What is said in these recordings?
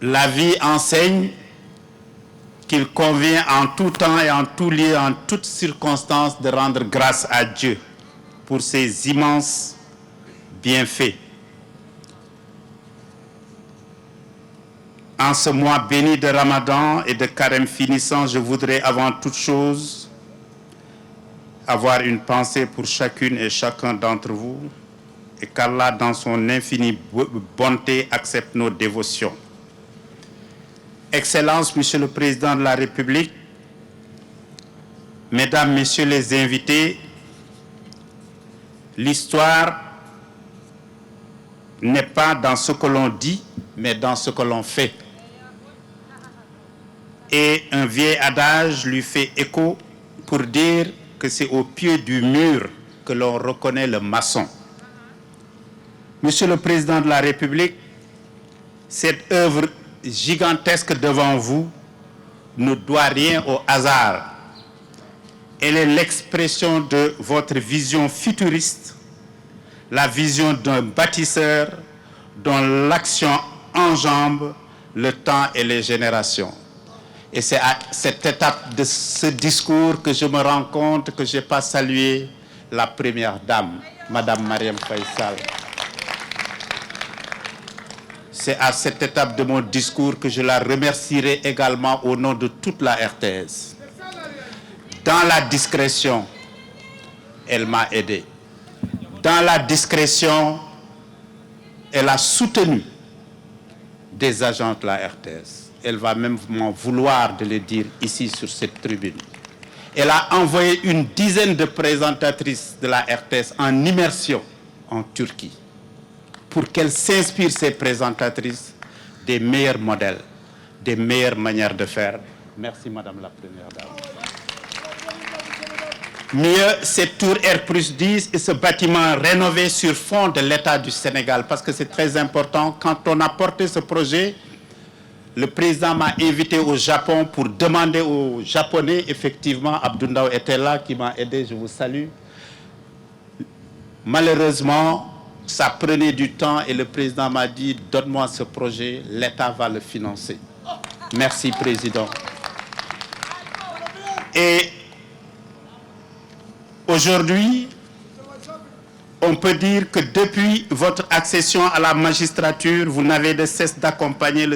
La vie enseigne qu'il convient en tout temps et en tout lieu, en toutes circonstances, de rendre grâce à Dieu pour ses immenses bienfaits. En ce mois béni de Ramadan et de Carême finissant, je voudrais avant toute chose avoir une pensée pour chacune et chacun d'entre vous et qu'Allah, dans son infinie bonté, accepte nos dévotions. Excellences, Monsieur le Président de la République, Mesdames, Messieurs les invités, l'histoire n'est pas dans ce que l'on dit, mais dans ce que l'on fait. Et un vieil adage lui fait écho pour dire que c'est au pied du mur que l'on reconnaît le maçon. Monsieur le Président de la République, cette œuvre gigantesque devant vous ne doit rien au hasard. Elle est l'expression de votre vision futuriste, la vision d'un bâtisseur dont l'action enjambe le temps et les générations. Et c'est à cette étape de ce discours que je me rends compte que je n'ai pas salué la première dame, Madame Marième Faye Sall. C'est à cette étape de mon discours que je la remercierai également au nom de toute la RTS. Dans la discrétion, elle m'a aidé. Dans la discrétion, elle a soutenu des agents de la RTS. Elle va même m'en vouloir de le dire ici sur cette tribune. Elle a envoyé une dizaine de présentatrices de la RTS en immersion en Turquie pour qu'elles s'inspirent, ces présentatrices, des meilleurs modèles, des meilleures manières de faire. Merci, Madame la Première Dame. Mieux, cette tour R+10 et ce bâtiment rénové sur fond de l'État du Sénégal, parce que c'est très important. Quand on a porté ce projet, le président m'a invité au Japon pour demander aux Japonais, effectivement, Abdoundao était là, qui m'a aidé, je vous salue. Malheureusement, ça prenait du temps et le président m'a dit, donne-moi ce projet, l'État va le financer. Merci, Président. Et aujourd'hui, on peut dire que depuis votre accession à la magistrature, vous n'avez de cesse d'accompagner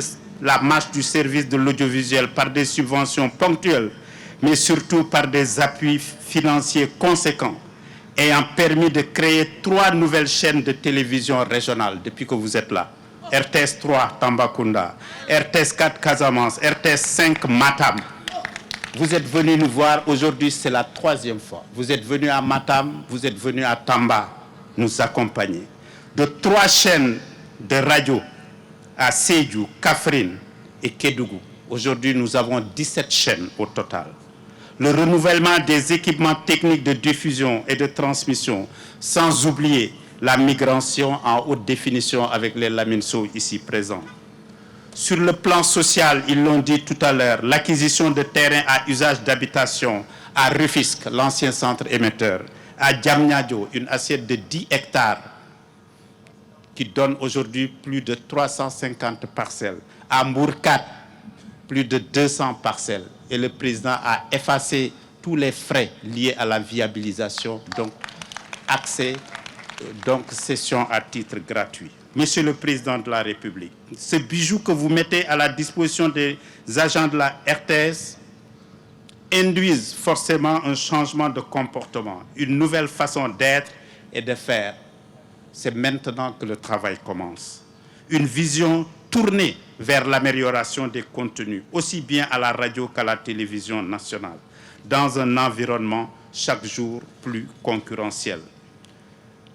la marche du service de l'audiovisuel par des subventions ponctuelles, mais surtout par des appuis financiers conséquents, ayant permis de créer 3 nouvelles chaînes de télévision régionales depuis que vous êtes là. RTS 3 Tambacounda, RTS 4 Casamance, RTS 5 Matam. Vous êtes venu nous voir aujourd'hui, c'est la 3e fois. Vous êtes venu à Matam, vous êtes venu à Tamba nous accompagner. De 3 chaînes de radio à Sédhiou, Kaffrine et Kédougou. Aujourd'hui, nous avons 17 chaînes au total. Le renouvellement des équipements techniques de diffusion et de transmission, sans oublier la migration en haute définition avec les Laminso ici présents. Sur le plan social, ils l'ont dit tout à l'heure, l'acquisition de terrains à usage d'habitation à Rufisque, l'ancien centre émetteur, à Diamniadio, une assiette de 10 hectares qui donne aujourd'hui plus de 350 parcelles, à Mbourkat, plus de 200 parcelles. Et le président a effacé tous les frais liés à la viabilisation, donc accès, donc cession à titre gratuit. Monsieur le Président de la République, ce bijou que vous mettez à la disposition des agents de la RTS induisent forcément un changement de comportement, une nouvelle façon d'être et de faire. C'est maintenant que le travail commence. Une vision tournée vers l'amélioration des contenus, aussi bien à la radio qu'à la télévision nationale, dans un environnement chaque jour plus concurrentiel.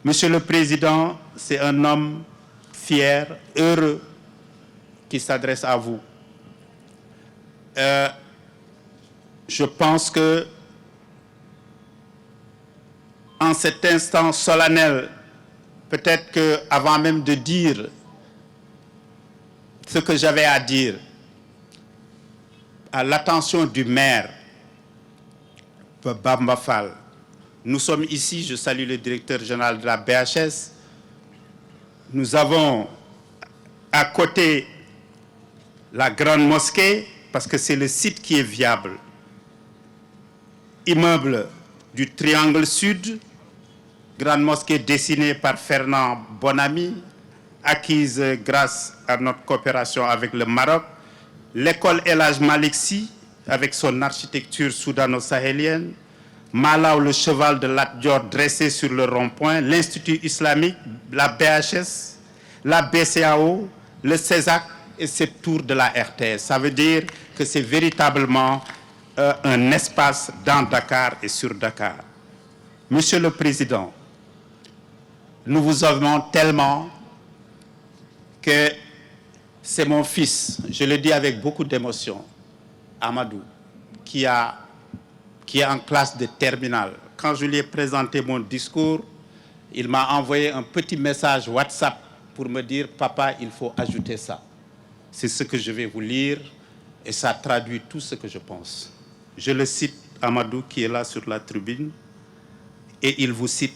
Monsieur le Président, c'est un homme fier, heureux, qui s'adresse à vous. Je pense que en cet instant solennel, peut-être qu'avant même de dire ce que j'avais à dire, à l'attention du maire, Bamba Fall, nous sommes ici, je salue le directeur général de la BHS, nous avons à côté La Grande Mosquée, parce que c'est le site qui est viable. Immeuble du Triangle Sud, Grande Mosquée dessinée par Fernand Bonamy, acquise grâce à notre coopération avec le Maroc. L'école El Hadj Malick Sy, avec son architecture soudano-sahélienne. Malaw, le cheval de Lat Dior dressé sur le rond-point. L'Institut islamique, la BHS, la BCAO, le CESAC et cette tour de la RTS. Ça veut dire que c'est véritablement un espace dans Dakar et sur Dakar. Monsieur le Président, nous vous aimons tellement que c'est mon fils, je le dis avec beaucoup d'émotion, Amadou, qui est en classe de terminale. Quand je lui ai présenté mon discours, il m'a envoyé un petit message WhatsApp pour me dire « Papa, il faut ajouter ça ». C'est ce que je vais vous lire et ça traduit tout ce que je pense. Je le cite, Amadou, qui est là sur la tribune, et il vous cite.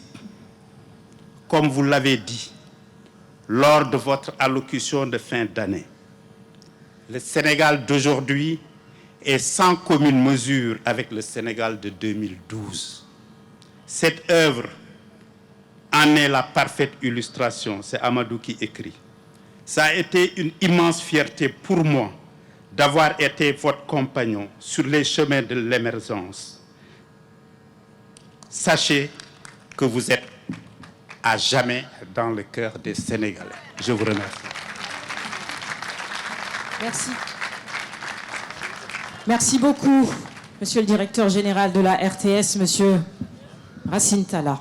Comme vous l'avez dit, lors de votre allocution de fin d'année, le Sénégal d'aujourd'hui est sans commune mesure avec le Sénégal de 2012. Cette œuvre en est la parfaite illustration. C'est Amadou qui écrit. Ça a été une immense fierté pour moi d'avoir été votre compagnon sur les chemins de l'émergence. Sachez que vous êtes à jamais dans le cœur des Sénégalais. Je vous remercie. Merci. Merci beaucoup, Monsieur le Directeur Général de la RTS, Monsieur Racine Talla.